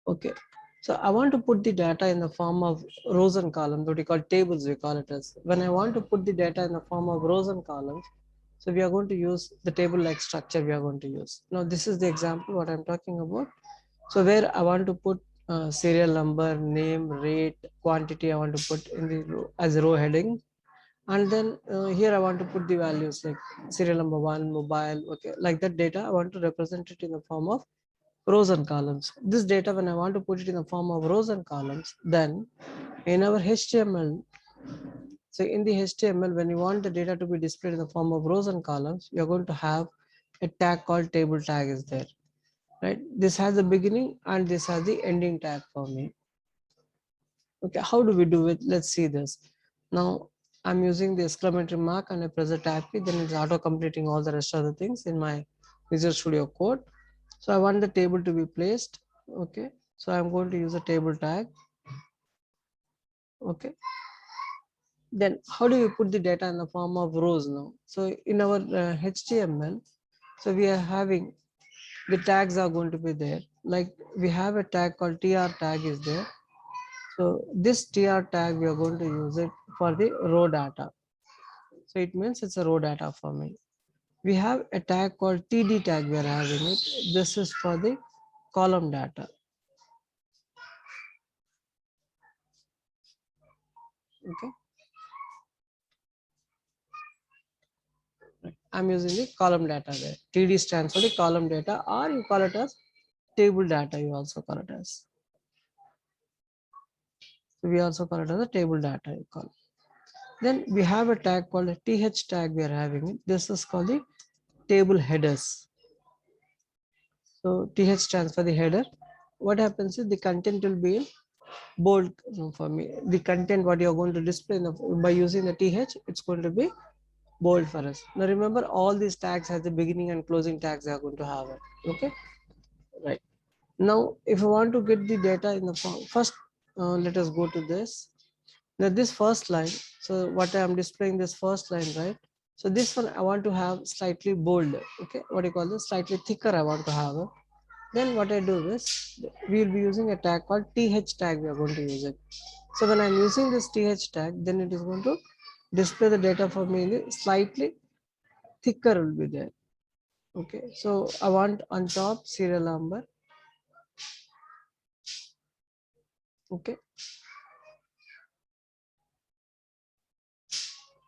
Okay, so I want to put the data in the form of rows and columns, what we call tables, we call it as. When I want to put the data in the form of rows and columns, so we are going to use the table like structure we are going to use. Now this is the example what I'm talking about. So where I want to put serial number, name, rate, quantity, I want to put in the row, as a row heading. And then here I want to put the values like serial number one, mobile, okay, like that data I want to represent it in the form of rows and columns. This data, when I want to put it in the form of rows and columns, then in our HTML, so in the HTML, when you want the data to be displayed in the form of rows and columns, you're going to have a tag called table tag is there, right? This has the beginning and this has the ending tag for me. Okay, how do we do it? Let's see this. Now I'm using the exclamatory mark and I press the tab key, then it's auto completing all the rest of the things in my Visual Studio Code. So I want the table to be placed. Okay, so I'm going to use a table tag. Okay, then how do we put the data in the form of rows now? So in our HTML, so we are having the tags are going to be there. Like we have a tag called tr tag is there. So this tr tag we are going to use it for the row data. So it means it's a row data for me. We have a tag called td tag we are having it. This is for the column data. Okay. I'm using the column data there. TD stands for the column data, or you call it as table data. You also call it as. So we also call it as a table data. You call. Then we have a tag called a th tag. We are having it. This is called the table headers. So th stands for the header. What happens is the content will be in bold for me. The content what you are going to display by using the th, it's going to be bold for us. Now remember, all these tags has the beginning and closing tags they are going to have it. Okay, right. Now if I want to get the data in the form, first let us go to this. Now this first line, so what I am displaying this first line, right? So this one I want to have slightly bold. Okay, what do you call this? Slightly thicker I want to have it. Then what I do is we will be using a tag called th tag. We are going to use it. So when I'm using this th tag, then it is going to display the data for me in the slightly thicker will be there. Okay, so I want on top serial number. Okay,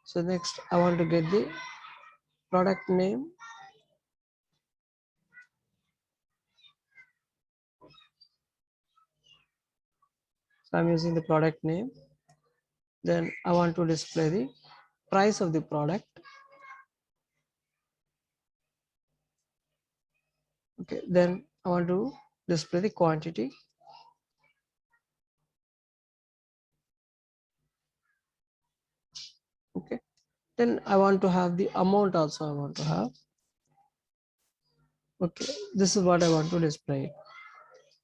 so next I want to get the product name. So I'm using the product name. Then I want to display the price of the product. Okay, then I want to display the quantity. Okay, then I want to have the amount also. I want to have. Okay, this is what I want to display.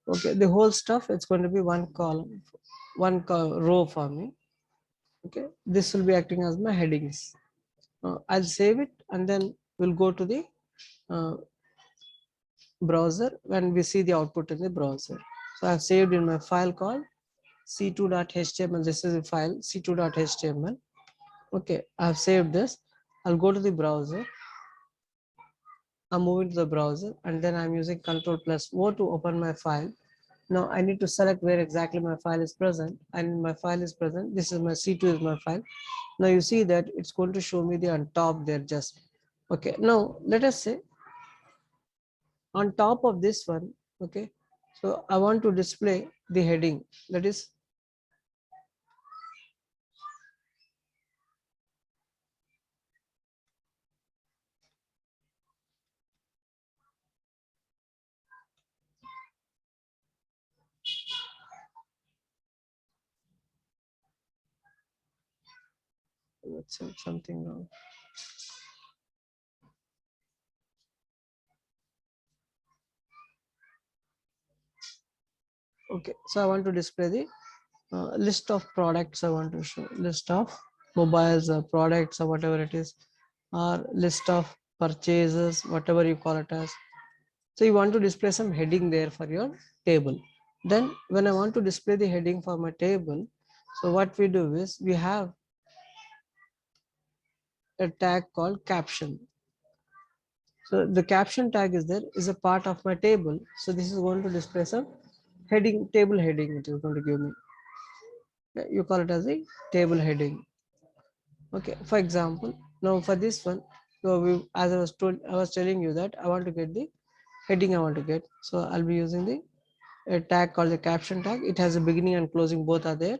Okay, the whole stuff, it's going to be one column, row for me. Okay, this will be acting as my headings. I'll save it and then we'll go to the uh, browser when we see the output in the browser. So I've saved in my file called c2.html. This is a file c2.html. Okay, I've saved this. I'll go to the browser. I'm moving to the browser and then I'm using Ctrl+O to open my file. Now I need to select where exactly my file is present, and my file is present. This is my C2 is my file. Now you see that it's going to show me the on top there just. Okay, now let us say on top of this one. Okay, so I want to display the heading, that is let's say something wrong. Okay, so I want to display the list of products. I want to show list of mobiles or products or whatever it is, or list of purchases, whatever you call it as. So you want to display some heading there for your table. Then when I want to display the heading for my table, so what we do is we have a tag called caption. So the caption tag is there, is a part of my table. So this is going to display some heading, table heading it is going to give me. You call it as a table heading. Okay, for example, now for this one, so as I was telling you that I want to get the heading I want to get. So I'll be using the a tag called the caption tag. It has a beginning and closing, both are there.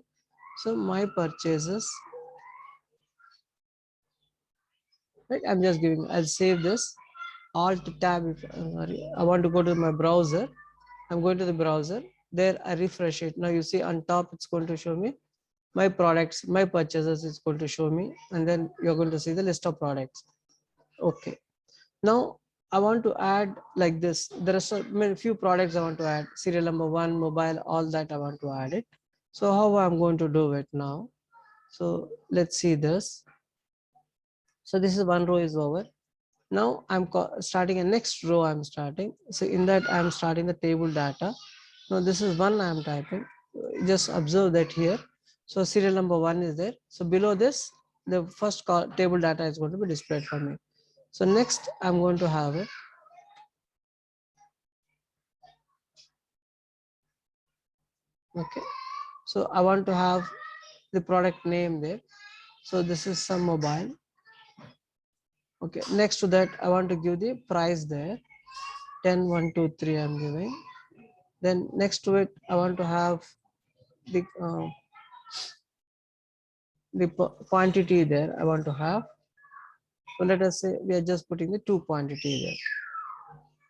So my purchases, right? I'm just giving, I'll save this alt tab. If I want to go to my browser, I'm going to the browser. There I refresh it. Now you see on top, it's going to show me my products, my purchases is going to show me, and then you're going to see the list of products. Okay. Now I want to add like this. There are so few products I want to add. Serial number one, mobile, all that I want to add it. So how I'm going to do it now? So let's see this. So this is one row is over. Now I'm starting a next row I'm starting. So in that I'm starting the table data. Now this is one I'm typing. Just observe that here. So serial number one is there. So below this, the first table data is going to be displayed for me. So next I'm going to have it. Okay. So I want to have the product name there. So this is some mobile. Okay. Next to that, I want to give the price there. 10, 1, 2, 3 I'm giving. Then next to it, I want to have the quantity there I want to have. So let us say we are just putting the two quantity there.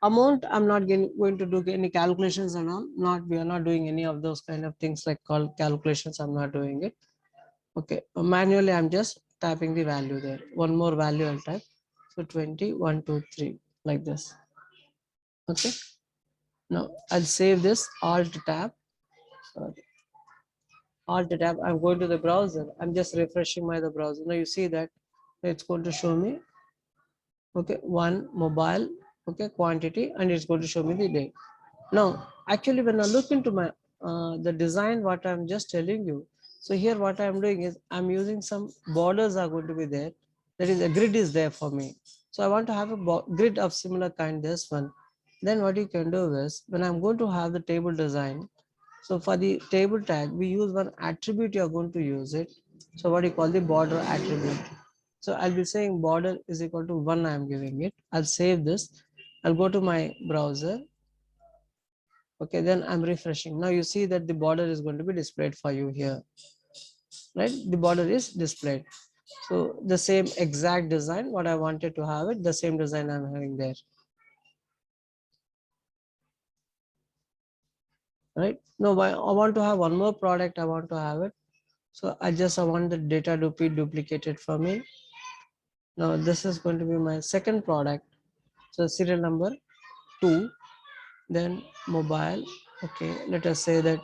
Amount, I'm not going to do any calculations and all. We are not doing any of those kind of things like calculations. I'm not doing it. Okay. Manually, I'm just typing the value there. One more value I'll type. So 20, 1, 2, 3, like this. Okay. Now I'll save this alt tab. Sorry. Alt tab. I'm going to the browser. I'm just refreshing the browser. Now you see that it's going to show me, okay, one mobile, okay, quantity, and it's going to show me the day. Now actually when I look into my the design what I'm just telling you, so here what I'm doing is I'm using some borders are going to be there, that is a grid is there for me. So I want to have a grid of similar kind, this one. Then what you can do is when I'm going to have the table design, so for the table tag we use one attribute, you're going to use it. So what you call the border attribute. So I'll be saying border is equal to 1, I'm giving it. I'll save this. I'll go to my browser. Okay, then I'm refreshing. Now you see that the border is going to be displayed for you here, right? The border is displayed. So the same exact design, what I wanted to have it, the same design I'm having there. Right? No, I want to have one more product, I want to have it. So I want the data to be duplicated for me. Now this is going to be my second product. So serial number 2, then mobile. Okay, let us say that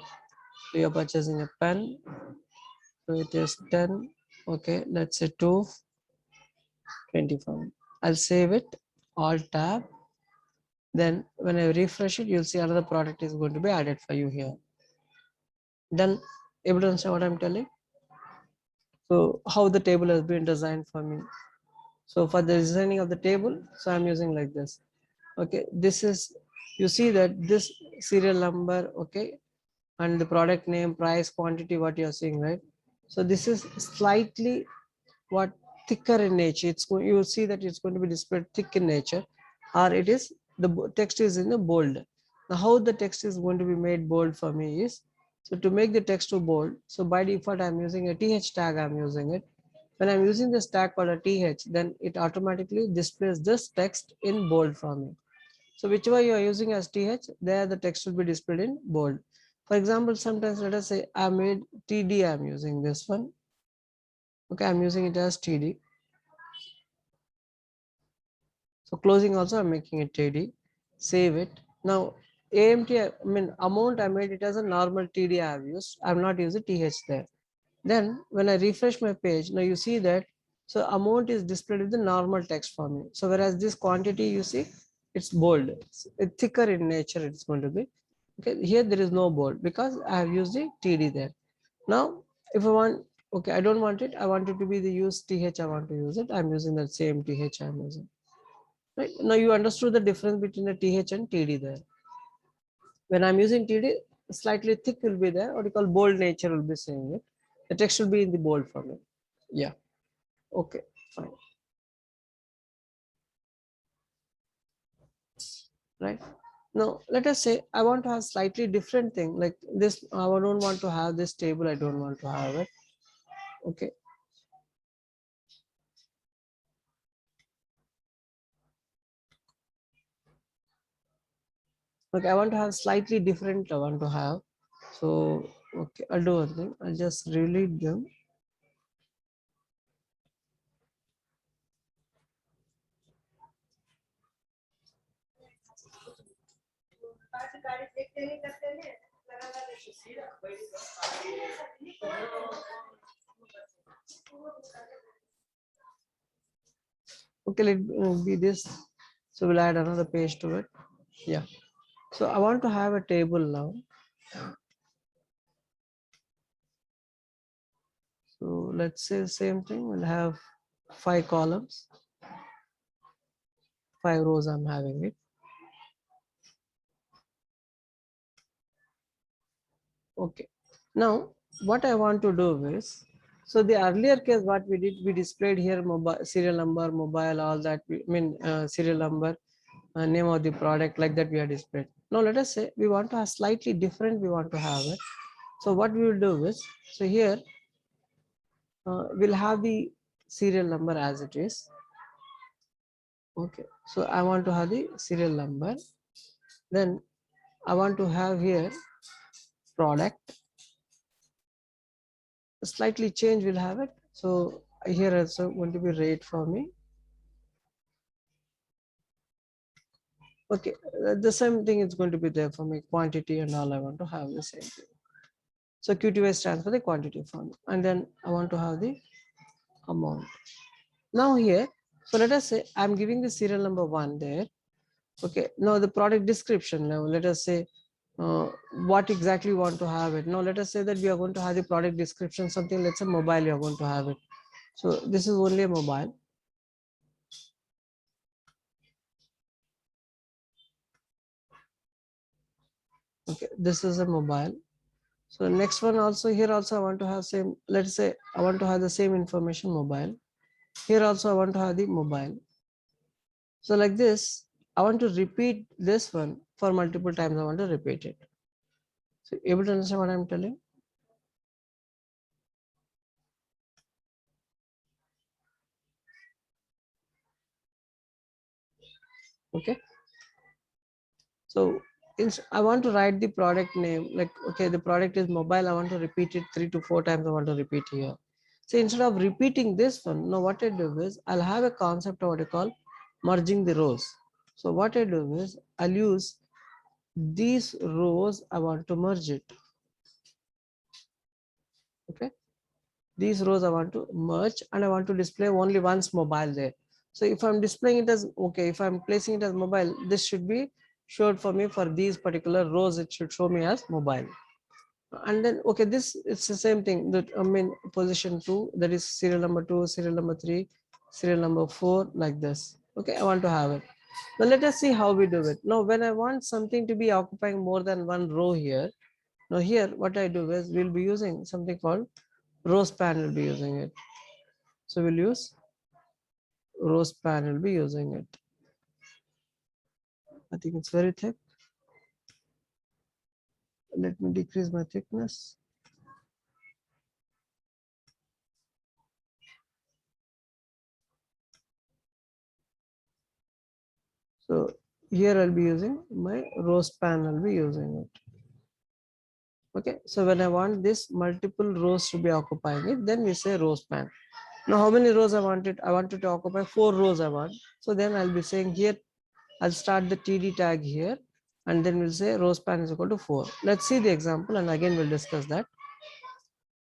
we are purchasing a pen. So it is 10. Okay, let's say 2, 25. I'll save it, alt tab. Then when I refresh it, you'll see another product is going to be added for you here. Then able to understand what I'm telling? So how the table has been designed for me. So for the designing of the table, so I'm using like this. Okay, this is, you see that this serial number, okay, and the product name, price, quantity, what you're seeing, right? So this is slightly what thicker in nature. It's going, you will see that it's going to be displayed thick in nature, or it is the text is in the bold. Now how the text is going to be made bold for me is, so to make the text to bold, so by default I'm using a th tag. I'm using it. When I'm using this tag called a th, then it automatically displays this text in bold for me. So whichever you are using as th, there the text will be displayed in bold. For example, sometimes let us say I made td, I'm using this one. Okay, I'm using it as td. So closing also I'm making it TD, save it. Now AMT, I mean amount, I made it as a normal TD I have used. I'm not using TH there. Then when I refresh my page, now you see that, so amount is displayed with the normal text for me. So whereas this quantity you see, it's bold, it's thicker in nature, it's going to be. Okay, here there is no bold because I have used the TD there. Now, if I want, okay, I don't want it. I want it to be the use TH. I want to use it. I'm using that same TH. I'm using. Right now, you understood the difference between the TH and TD there. When I'm using TD, slightly thick will be there. What you call bold nature will be saying it. The text will be in the bold format. Yeah. Okay. Fine. Right. Now, let us say I want to have slightly different thing like this. I don't want to have this table. I don't want to have it. Okay. Okay. I want to have slightly different. I want to have. So, okay. I'll do one thing. I'll just read them. Okay. Let be this. So we'll add another page to it. Yeah. So I want to have a table now. So let's say the same thing. We'll have 5 columns, 5 rows. I'm having it. Okay. Now, what I want to do is, so the earlier case, what we did, we displayed here mobile, serial number, mobile, all that. Serial number, name of the product, like that we are displayed. Now, let us say we want to have slightly different. We want to have it. So what we will do is, so here we'll have the serial number as it is. Okay. So I want to have the serial number. Then I want to have here product. Slightly change will have it. So here also going to be rate for me. Okay, the same thing is going to be there for me, quantity and all. I want to have the same thing. So QTY stands for the quantity for me, and then I want to have the amount. Now here, so let us say I'm giving the serial number 1 there. Okay, now the product description. Now let us say what exactly we want to have it. Now let us say that we are going to have the product description, something, let's say mobile, you are going to have it. So this is only a mobile. Okay, this is a mobile. So next one also, here also I want to have same, let's say I want to have the same information mobile. Here also I want to have the mobile. So like this, I want to repeat this one for multiple times. I want to repeat it. So able to understand what I'm telling? Okay. So I want to write the product name, like, okay, the product is mobile. I want to repeat it 3 to 4 times. I want to repeat here. So instead of repeating this one, now what I do is I'll have a concept of what I call merging the rows. So what I do is I'll use these rows. I want to merge it. Okay. These rows I want to merge and I want to display only once mobile there. So if I'm displaying it as, okay, if I'm placing it as mobile, this should be showed for me for these particular rows. It should show me as mobile. And then, okay, this it's the same thing that position 2, that is serial number 2, serial number 3, serial number 4, like this. Okay, I want to have it. Now let us see how we do it. Now when I want something to be occupying more than one row here, now here what I do is we'll be using something called row span. Will be using it. So we'll use row span. Will be using it. I think it's very thick. Let me decrease my thickness. So here I'll be using my row span. I'll be using it. Okay, so when I want this multiple rows to be occupying it, then we say row span. Now how many rows I want it? I want it to occupy 4 rows I want. So then I'll be saying here, I'll start the TD tag here, and then we'll say row span is equal to 4. Let's see the example and again we'll discuss that.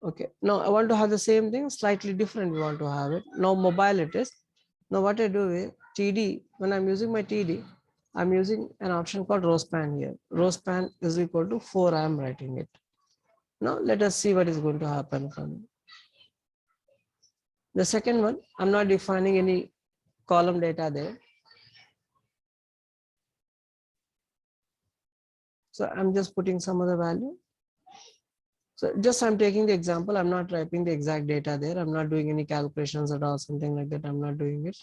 Okay, now I want to have the same thing, slightly different we want to have it. Now mobile it is. Now what I do is TD, when I'm using my TD, I'm using an option called row span here. Row span is equal to 4. I am writing it. Now let us see what is going to happen from the second one. I'm not defining any column data there. So I'm just putting some other value. So just I'm taking the example. I'm not typing the exact data there. I'm not doing any calculations at all, something like that. I'm not doing it.